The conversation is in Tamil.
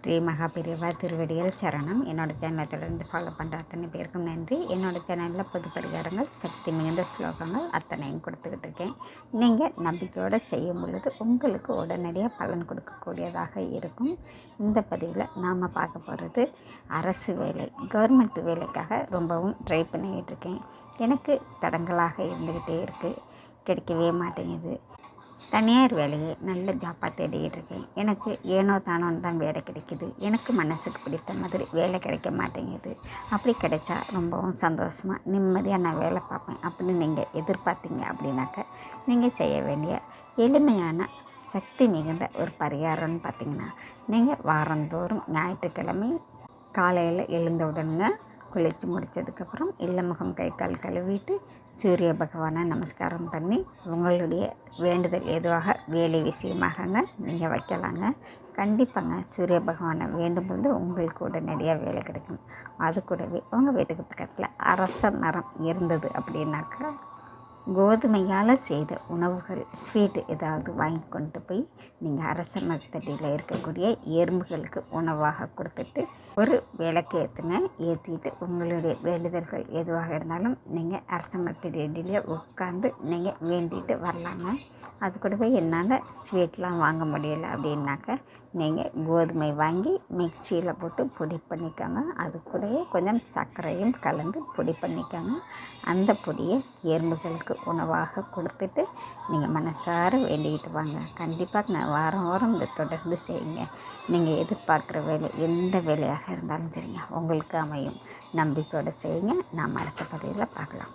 ஸ்ரீ மகாபிரிவா திருவடிகள் சரணம். என்னோடய சேனலை தொடர்ந்து ஃபாலோ பண்ணுற அத்தனை பேருக்கும் நன்றி. என்னோடய சேனலில் பொது பரிகாரங்கள், சக்தி மிகுந்த ஸ்லோகங்கள் அத்தனையும் கொடுத்துக்கிட்டு இருக்கேன். நீங்கள் நம்பிக்கையோடு செய்யும் பொழுது உங்களுக்கு உடனடியாக பலன் கொடுக்கக்கூடியதாக இருக்கும். இந்த பதிவில் நாம் பார்க்க போகிறது அரசு வேலை, கவர்மெண்ட் வேலைக்காக ரொம்பவும் ட்ரை பண்ணிக்கிட்டு இருக்கேன். எனக்கு தடங்கலாக இருந்துக்கிட்டே இருக்குது, கிடைக்கவே மாட்டேங்குது. தனியார் வேலையை நல்ல ஜாப்பாக தேடிக்கிட்டு இருக்கேன். எனக்கு ஏனோ தானோன்னு தான் வேலை கிடைக்கிது. எனக்கு மனசுக்கு பிடித்த மாதிரி வேலை கிடைக்க மாட்டேங்குது. அப்படி கிடைச்சா ரொம்பவும் சந்தோஷமாக நிம்மதியாக நான் வேலை பார்ப்பேன் அப்படின்னு நீங்கள் எதிர்பார்த்தீங்க அப்படின்னாக்க நீங்கள் செய்ய வேண்டிய எளிமையான சக்தி மிகுந்த ஒரு பரிகாரம்னு பார்த்திங்கன்னா, நீங்கள் வாரந்தோறும் ஞாயிற்றுக்கிழமை காலையில் எழுந்தவுடனே குளித்து முடித்ததுக்கப்புறம் முகம் கை கால் கழுவிட்டு சூரிய பகவானை நமஸ்காரம் பண்ணி உங்களுடைய வேண்டுதல் எதுவாக வேலை விஷயமாகங்க நீங்கள் வைக்கலாங்க. கண்டிப்பாங்க சூரிய பகவானை வேண்டும் பொழுது உங்களுக்கு உடனடியாக வேலை கிடைக்கும். அது கூடவே உங்கள் வீட்டுக்கு பக்கத்தில் அரச மரம் இருந்தது அப்படின்னாக்கா கோதுமையால் செய்த உணவுகள், ஸ்வீட்டு ஏதாவது வாங்கி கொண்டு போய் நீங்கள் அரச மரத்தடியில் இருக்கக்கூடிய எறும்புகளுக்கு உணவாக கொடுத்துட்டு ஒரு விளக்கு ஏற்றுங்க. ஏற்றிட்டு உங்களுடைய வேண்டுதல்கள் எதுவாக இருந்தாலும் நீங்கள் அரச மரத்தடியிலே உட்காந்து நீங்கள் வேண்டிட்டு வரலாங்க. அது கூடவே என்னால் ஸ்வீட்லாம் வாங்க முடியலை அப்படின்னாக்க நீங்கள் கோதுமை வாங்கி மிக்சியில் போட்டு பொடி பண்ணிக்கோங்க. அது கூடவே கொஞ்சம் சர்க்கரையும் கலந்து பொடி பண்ணிக்கோங்க. அந்த பொடியை எறும்புகளுக்கு உணவாக கொடுத்துட்டு நீங்கள் மனசார வேண்டிக்கிட்டு வாங்க. கண்டிப்பாக நான் வாரம் வாரம் இந்த தொடர்ந்து செய்யுங்க. நீங்கள் எதிர்பார்க்குற வேலை எந்த வேலையாக இருந்தாலும் சரிங்க உங்களுக்கு அமையும். நம்பிக்கையோடு செய்யுங்க. நாம் அடுத்த பதிவில் பார்க்கலாம்.